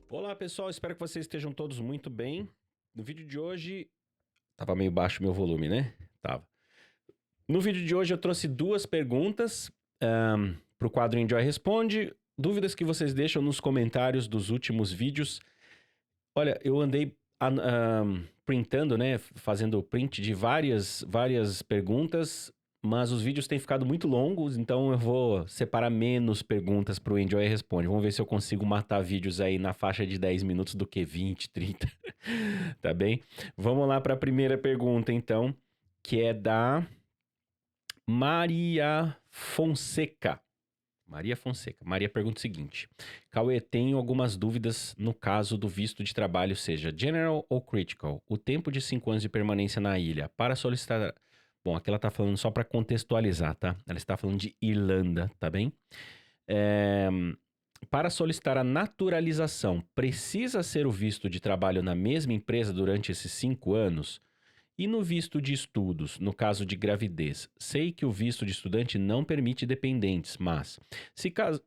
Olá pessoal, espero que vocês estejam todos muito bem. No vídeo de hoje. Tava meio baixo meu volume, né? Tava. No vídeo de hoje eu trouxe duas perguntas para o quadro Enjoy Responde. Dúvidas que vocês deixam nos comentários dos últimos vídeos. Olha, eu andei printando, né? Fazendo print de várias perguntas, mas os vídeos têm ficado muito longos, então eu vou separar menos perguntas para o Enjoy Responde. Vamos ver se eu consigo matar vídeos aí na faixa de 10 minutos do que 20, 30. Tá bem? Vamos lá para a primeira pergunta, então, que é da Maria Fonseca. Maria Fonseca. Maria pergunta o seguinte: Cauê, tenho algumas dúvidas no caso do visto de trabalho, seja general ou critical. O tempo de 5 anos de permanência na ilha para solicitar. Bom, aqui ela está falando só para contextualizar, tá? Ela está falando de Irlanda, tá bem? É, Para solicitar a naturalização, precisa ser o visto de trabalho na mesma empresa durante esses 5 anos? E no visto de estudos, no caso de gravidez, sei que o visto de estudante não permite dependentes, mas se caso,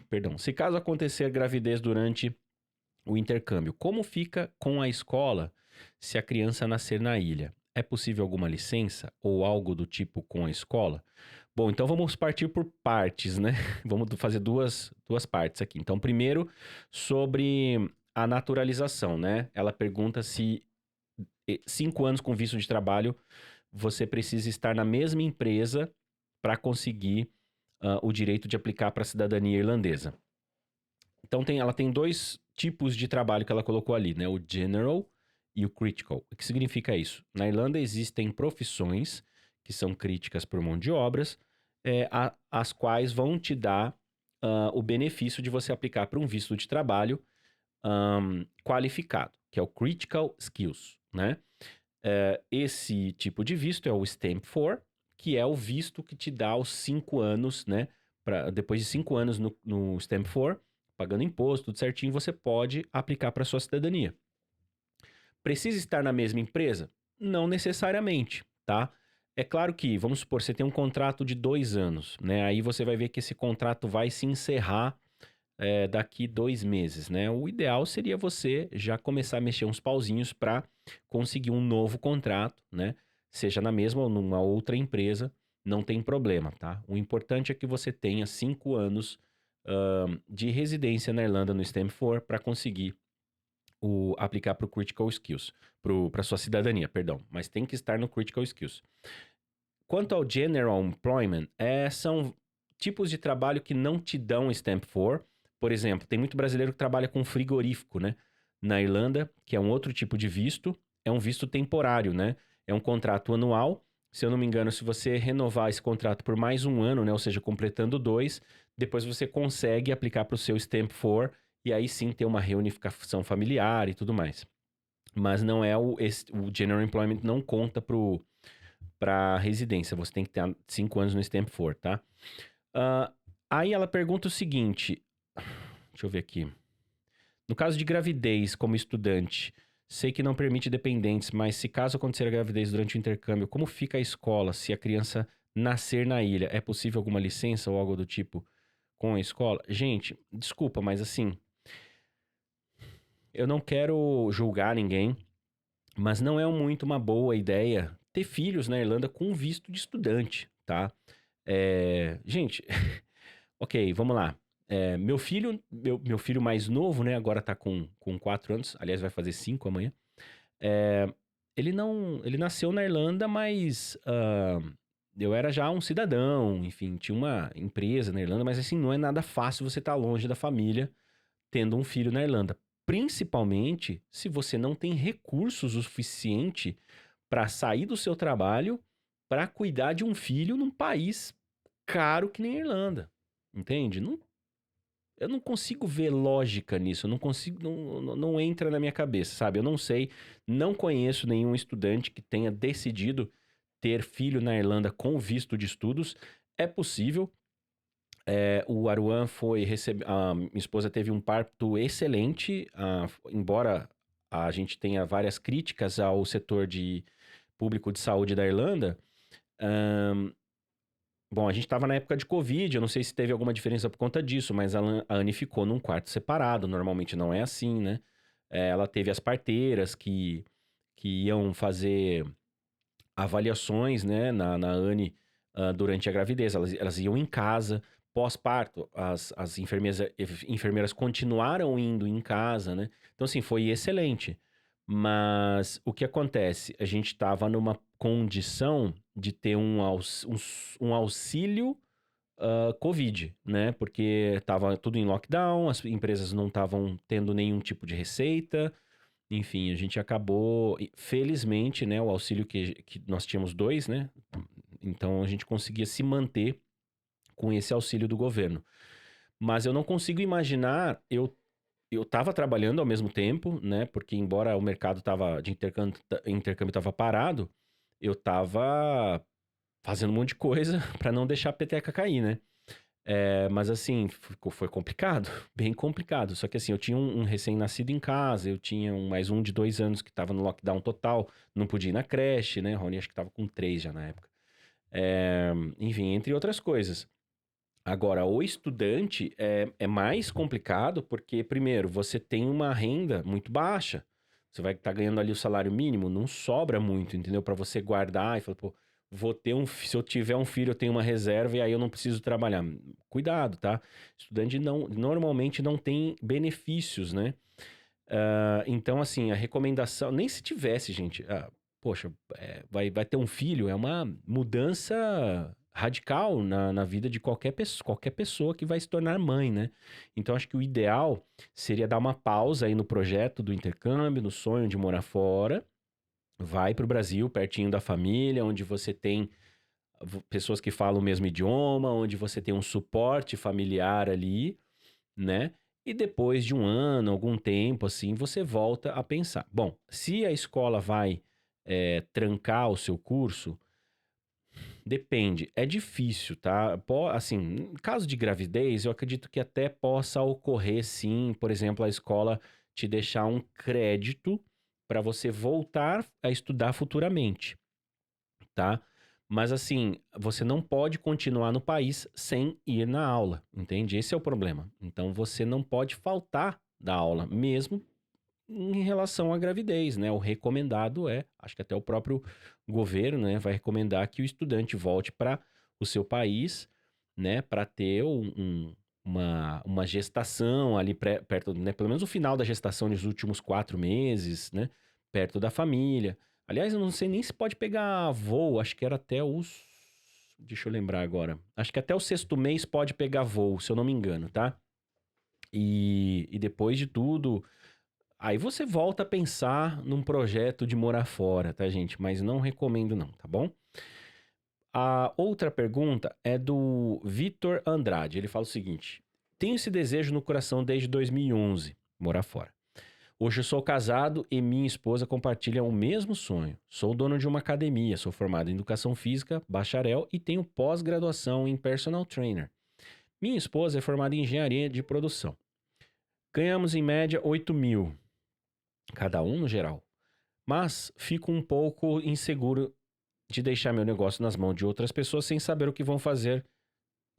perdão, se caso acontecer gravidez durante o intercâmbio, como fica com a escola se a criança nascer na ilha? É possível alguma licença ou algo do tipo com a escola? Bom, então vamos partir por partes, né? Vamos fazer duas partes aqui. Então, primeiro, sobre a naturalização, né? Ela pergunta se 5 anos com visto de trabalho, você precisa estar na mesma empresa para conseguir o direito de aplicar para a cidadania irlandesa. Então ela tem dois tipos de trabalho que ela colocou ali, né? O general e o critical. O que significa isso? Na Irlanda existem profissões que são críticas por mão de obras, as quais vão te dar o benefício de você aplicar para um visto de trabalho qualificado, que é o critical skills, né? Esse tipo de visto é o Stamp 4, que é o visto que te dá os 5 anos, né? Depois de 5 anos no Stamp 4, pagando imposto, tudo certinho, você pode aplicar para sua cidadania. Precisa estar na mesma empresa? Não necessariamente, tá? É claro que, vamos supor, você tem um contrato de 2 anos, né? Aí você vai ver que esse contrato vai se encerrar daqui 2 meses, né? O ideal seria você já começar a mexer uns pauzinhos para conseguir um novo contrato, né? Seja na mesma ou numa outra empresa, não tem problema, tá? O importante é que você tenha 5 anos de residência na Irlanda no Stamp 4 para conseguir aplicar para o Critical Skills, para sua cidadania, perdão, mas tem que estar no Critical Skills. Quanto ao General Employment, são tipos de trabalho que não te dão Stamp 4. Por exemplo, tem muito brasileiro que trabalha com frigorífico, né? Na Irlanda, que é um outro tipo de visto, é um visto temporário, né? É um contrato anual. Se eu não me engano, se você renovar esse contrato por mais um ano, né? Ou seja, completando 2, depois você consegue aplicar para o seu Stamp 4 e aí sim ter uma reunificação familiar e tudo mais. Mas não é o General Employment não conta para residência. Você tem que ter 5 anos no Stamp 4, tá? Uh, Aí ela pergunta o seguinte: deixa eu ver aqui. No caso de gravidez como estudante, sei que não permite dependentes, mas se caso acontecer a gravidez durante o intercâmbio, como fica a escola se a criança nascer na ilha? É possível alguma licença ou algo do tipo com a escola? Gente, desculpa, mas assim, eu não quero julgar ninguém, mas não é muito uma boa ideia ter filhos na Irlanda com visto de estudante, tá? Gente, ok, vamos lá. Meu filho mais novo, né? Agora tá com 4 anos. Aliás, vai fazer 5 amanhã. Ele não. Ele nasceu na Irlanda, mas eu era já um cidadão. Enfim, tinha uma empresa na Irlanda, mas assim, não é nada fácil você estar longe da família tendo um filho na Irlanda. Principalmente se você não tem recursos o suficiente para sair do seu trabalho para cuidar de um filho num país caro que nem a Irlanda. Entende? Eu não consigo ver lógica nisso, eu não consigo, não entra na minha cabeça, sabe? Eu não sei, não conheço nenhum estudante que tenha decidido ter filho na Irlanda com visto de estudos. É possível. O Aruan foi a minha esposa teve um parto excelente, embora a gente tenha várias críticas ao setor de público de saúde da Irlanda. Bom, a gente tava na época de Covid, eu não sei se teve alguma diferença por conta disso, mas a Anne ficou num quarto separado, normalmente não é assim, né? Ela teve as parteiras que iam fazer avaliações, né, na Anne durante a gravidez. Elas iam em casa, pós-parto, as enfermeiras continuaram indo em casa, né? Então, assim, foi excelente. Mas o que acontece? A gente estava numa condição de ter um auxílio Covid, né? Porque estava tudo em lockdown, as empresas não estavam tendo nenhum tipo de receita. Enfim, a gente acabou, felizmente, né? O auxílio que nós tínhamos dois, né? Então a gente conseguia se manter com esse auxílio do governo. Mas eu não consigo imaginar, eu estava trabalhando ao mesmo tempo, né? Porque embora o mercado de intercâmbio estava parado, eu estava fazendo um monte de coisa para não deixar a peteca cair, né? Mas assim, foi complicado, bem complicado. Só que assim, eu tinha um recém-nascido em casa, eu tinha mais um de 2 anos que estava no lockdown total, não podia ir na creche, né? Rony acho que estava com 3 já na época. Enfim, entre outras coisas. Agora, o estudante é mais complicado porque, primeiro, você tem uma renda muito baixa. Você vai estar ganhando ali o salário mínimo, não sobra muito, entendeu? Para você guardar e falar, pô, se eu tiver um filho, eu tenho uma reserva e aí eu não preciso trabalhar. Cuidado, tá? Estudante normalmente não tem benefícios, né? Então, assim, a recomendação, nem se tivesse, gente, poxa, vai ter um filho, é uma mudança radical na vida de qualquer pessoa que vai se tornar mãe, né? Então, acho que o ideal seria dar uma pausa aí no projeto do intercâmbio, no sonho de morar fora, vai para o Brasil, pertinho da família, onde você tem pessoas que falam o mesmo idioma, onde você tem um suporte familiar ali, né? E depois de um ano, algum tempo, assim, você volta a pensar. Bom, se a escola vai trancar o seu curso, depende. É difícil, tá? Assim, em caso de gravidez, eu acredito que até possa ocorrer, sim, por exemplo, a escola te deixar um crédito para você voltar a estudar futuramente, tá? Mas assim, você não pode continuar no país sem ir na aula, entende? Esse é o problema. Então você não pode faltar da aula, mesmo em relação à gravidez, né? O recomendado acho que até o próprio governo, né, vai recomendar que o estudante volte para o seu país, né, para ter uma gestação ali perto, né, pelo menos o final da gestação nos últimos 4 meses, né, perto da família. Aliás, eu não sei nem se pode pegar voo, acho que era até os. Deixa eu lembrar agora. Acho que até o 6º mês pode pegar voo, se eu não me engano, tá? E depois de tudo, aí você volta a pensar num projeto de morar fora, tá, gente? Mas não recomendo não, tá bom? A outra pergunta é do Vitor Andrade. Ele fala o seguinte: tenho esse desejo no coração desde 2011, morar fora. Hoje eu sou casado e minha esposa compartilha o mesmo sonho. Sou dono de uma academia, sou formado em educação física, bacharel e tenho pós-graduação em personal trainer. Minha esposa é formada em engenharia de produção. Ganhamos em média 8 mil, cada um no geral. Mas fico um pouco inseguro de deixar meu negócio nas mãos de outras pessoas sem saber o que vão fazer,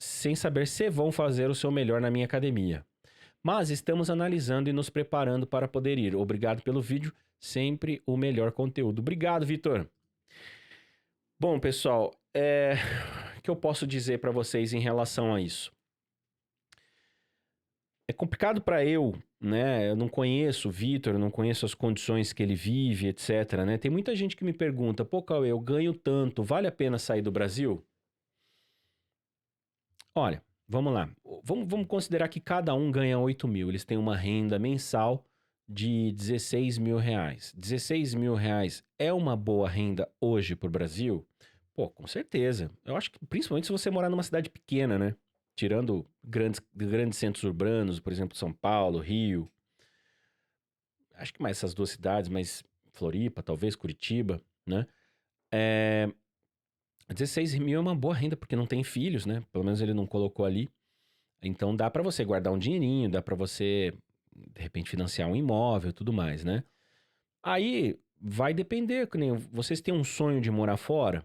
sem saber se vão fazer o seu melhor na minha academia. Mas estamos analisando e nos preparando para poder ir. Obrigado pelo vídeo, sempre o melhor conteúdo. Obrigado, Vitor. Bom, pessoal, o que eu posso dizer para vocês em relação a isso? É complicado para eu, né? Eu não conheço o Vitor, eu não conheço as condições que ele vive, etc, né? Tem muita gente que me pergunta, pô, Cauê, eu ganho tanto, vale a pena sair do Brasil? Olha, vamos lá. Vamos considerar que cada um ganha 8 mil. Eles têm uma renda mensal de 16 mil reais. 16 mil reais é uma boa renda hoje para o Brasil? Pô, com certeza. Eu acho que principalmente se você morar numa cidade pequena, né? Tirando grandes centros urbanos, por exemplo, São Paulo, Rio. Acho que mais essas duas cidades, mas Floripa, talvez, Curitiba, né? É, 16 mil é uma boa renda, porque não tem filhos, né? Pelo menos ele não colocou ali. Então dá pra você guardar um dinheirinho, dá pra você, de repente, financiar um imóvel e tudo mais, né? Aí vai depender, que nem vocês têm um sonho de morar fora?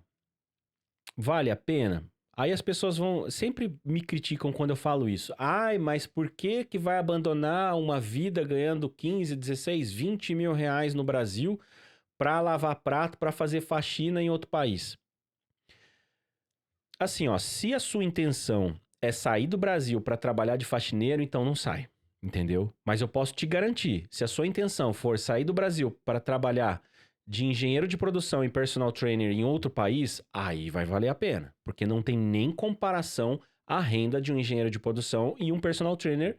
Vale a pena? Aí as pessoas vão sempre me criticam quando eu falo isso. Ai, mas por que que vai abandonar uma vida ganhando 15, 16, 20 mil reais no Brasil para lavar prato, para fazer faxina em outro país? Assim, ó, se a sua intenção é sair do Brasil para trabalhar de faxineiro, então não sai, entendeu? Mas eu posso te garantir, se a sua intenção for sair do Brasil para trabalhar de engenheiro de produção e personal trainer em outro país, aí vai valer a pena, porque não tem nem comparação a renda de um engenheiro de produção e um personal trainer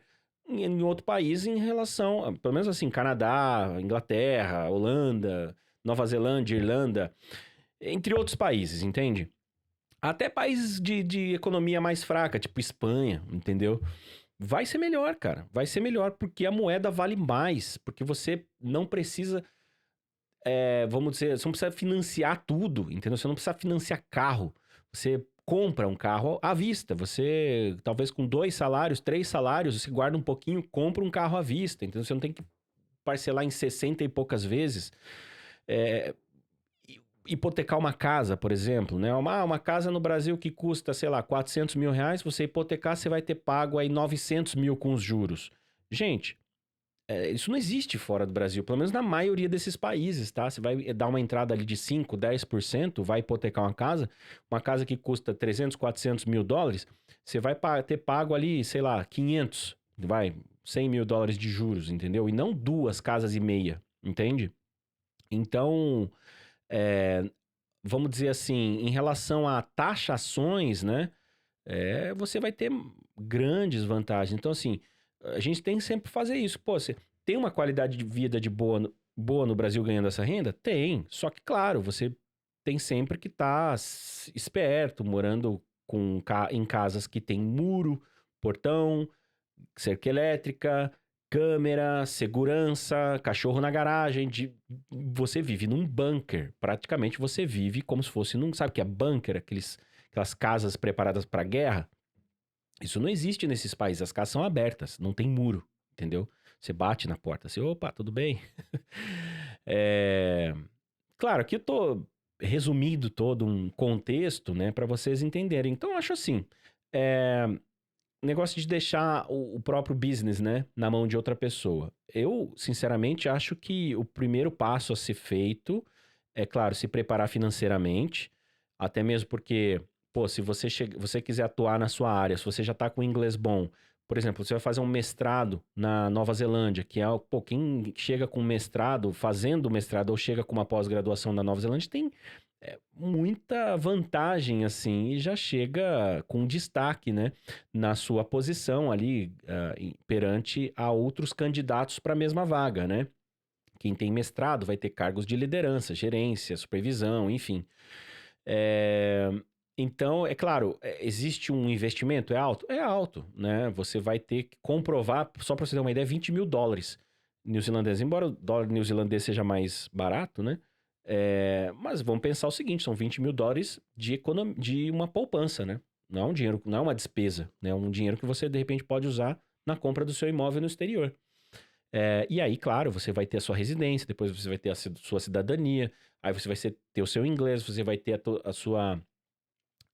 em outro país em relação, pelo menos assim, Canadá, Inglaterra, Holanda, Nova Zelândia, Irlanda, entre outros países, entende? Até países de economia mais fraca, tipo Espanha, entendeu? Vai ser melhor, cara. Vai ser melhor porque a moeda vale mais. Porque você não precisa, vamos dizer, você não precisa financiar tudo, entendeu? Você não precisa financiar carro. Você compra um carro à vista. Você, talvez com 2 salários, 3 salários, você guarda um pouquinho, compra um carro à vista, entendeu? Você não tem que parcelar em 60 e poucas vezes. É, hipotecar uma casa, por exemplo, né? Uma casa no Brasil que custa, sei lá, 400 mil reais, você hipotecar, você vai ter pago aí 900 mil com os juros. Gente, isso não existe fora do Brasil, pelo menos na maioria desses países, tá? Você vai dar uma entrada ali de 5, 10%, vai hipotecar uma casa que custa 300, 400 mil dólares, você vai ter pago ali, sei lá, 500, vai, 100 mil dólares de juros, entendeu? E não 2 casas e meia, entende? Então, é, vamos dizer assim, em relação a taxações, né? Você vai ter grandes vantagens. Então, assim, a gente tem que sempre fazer isso. Pô, você tem uma qualidade de vida de boa, boa no Brasil ganhando essa renda? Tem. Só que, claro, você tem sempre que estar esperto, morando em casas que tem muro, portão, cerca elétrica, câmera, segurança, cachorro na garagem. Você vive num bunker. Praticamente você vive como se fosse num. Sabe o que é bunker? Aquelas casas preparadas para guerra. Isso não existe nesses países. As casas são abertas, não tem muro, entendeu? Você bate na porta, assim, opa, tudo bem? É, Claro, aqui eu tô resumindo todo um contexto, né, para vocês entenderem. Então, eu acho assim, é, negócio de deixar o próprio business, né, na mão de outra pessoa. Eu, sinceramente, acho que o primeiro passo a ser feito é, claro, se preparar financeiramente, até mesmo porque, pô, se você quiser atuar na sua área, se você já tá com inglês bom, por exemplo, você vai fazer um mestrado na Nova Zelândia, que é, pô, quem chega com mestrado, fazendo mestrado ou chega com uma pós-graduação na Nova Zelândia, tem muita vantagem, assim, e já chega com destaque, né, na sua posição ali, perante a outros candidatos para a mesma vaga, né? Quem tem mestrado vai ter cargos de liderança, gerência, supervisão, enfim. É, Então, é claro, existe um investimento? É alto? É alto, né? Você vai ter que comprovar, só para você ter uma ideia, 20 mil dólares neozelandeses. Embora o dólar neozelandês seja mais barato, né? Mas vamos pensar o seguinte: são 20 mil dólares de uma poupança, né? Não é um dinheiro, não é uma despesa, né? É um dinheiro que você, de repente, pode usar na compra do seu imóvel no exterior. E aí, claro, você vai ter a sua residência, depois você vai ter a sua cidadania, aí você vai ter o seu inglês, você vai ter a sua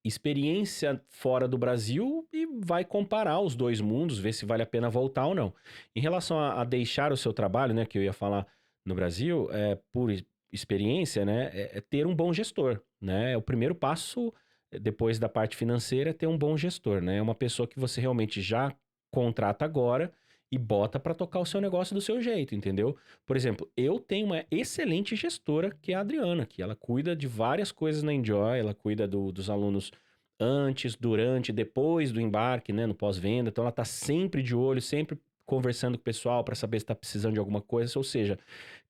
experiência fora do Brasil e vai comparar os dois mundos, ver se vale a pena voltar ou não. Em relação a deixar o seu trabalho, né, que eu ia falar no Brasil, por experiência, né, é ter um bom gestor, né? É o primeiro passo, depois da parte financeira, é ter um bom gestor, né? É uma pessoa que você realmente já contrata agora e bota para tocar o seu negócio do seu jeito, entendeu? Por exemplo, eu tenho uma excelente gestora, que é a Adriana, que ela cuida de várias coisas na Enjoy, ela cuida dos alunos antes, durante, depois do embarque, né, no pós-venda. Então ela tá sempre de olho, sempre conversando com o pessoal para saber se tá precisando de alguma coisa. Ou seja,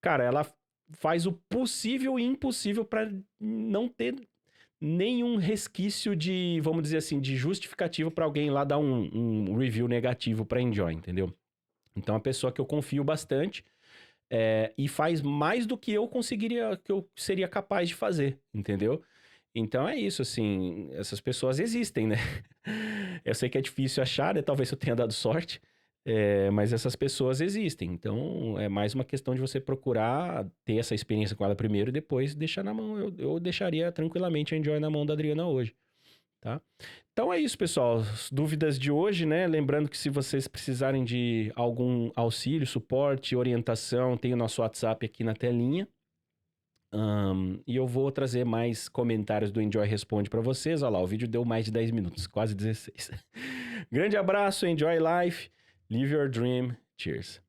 cara, ela faz o possível e impossível para não ter nenhum resquício de, vamos dizer assim, de justificativa para alguém lá dar um review negativo para Enjoy, entendeu? Então, é uma pessoa que eu confio bastante e faz mais do que eu conseguiria, que eu seria capaz de fazer, entendeu? Então é isso, assim, essas pessoas existem, né? Eu sei que é difícil achar, né? Talvez eu tenha dado sorte, mas essas pessoas existem. Então é mais uma questão de você procurar ter essa experiência com ela primeiro e depois deixar na mão. Eu deixaria tranquilamente a Enjoy na mão da Adriana hoje. tá? Então é isso, pessoal. As dúvidas de hoje, né? Lembrando que se vocês precisarem de algum auxílio, suporte, orientação, tem o nosso WhatsApp aqui na telinha. E eu vou trazer mais comentários do Enjoy Responde para vocês. Olha lá, o vídeo deu mais de 10 minutos, quase 16. Grande abraço, enjoy life, live your dream. Cheers.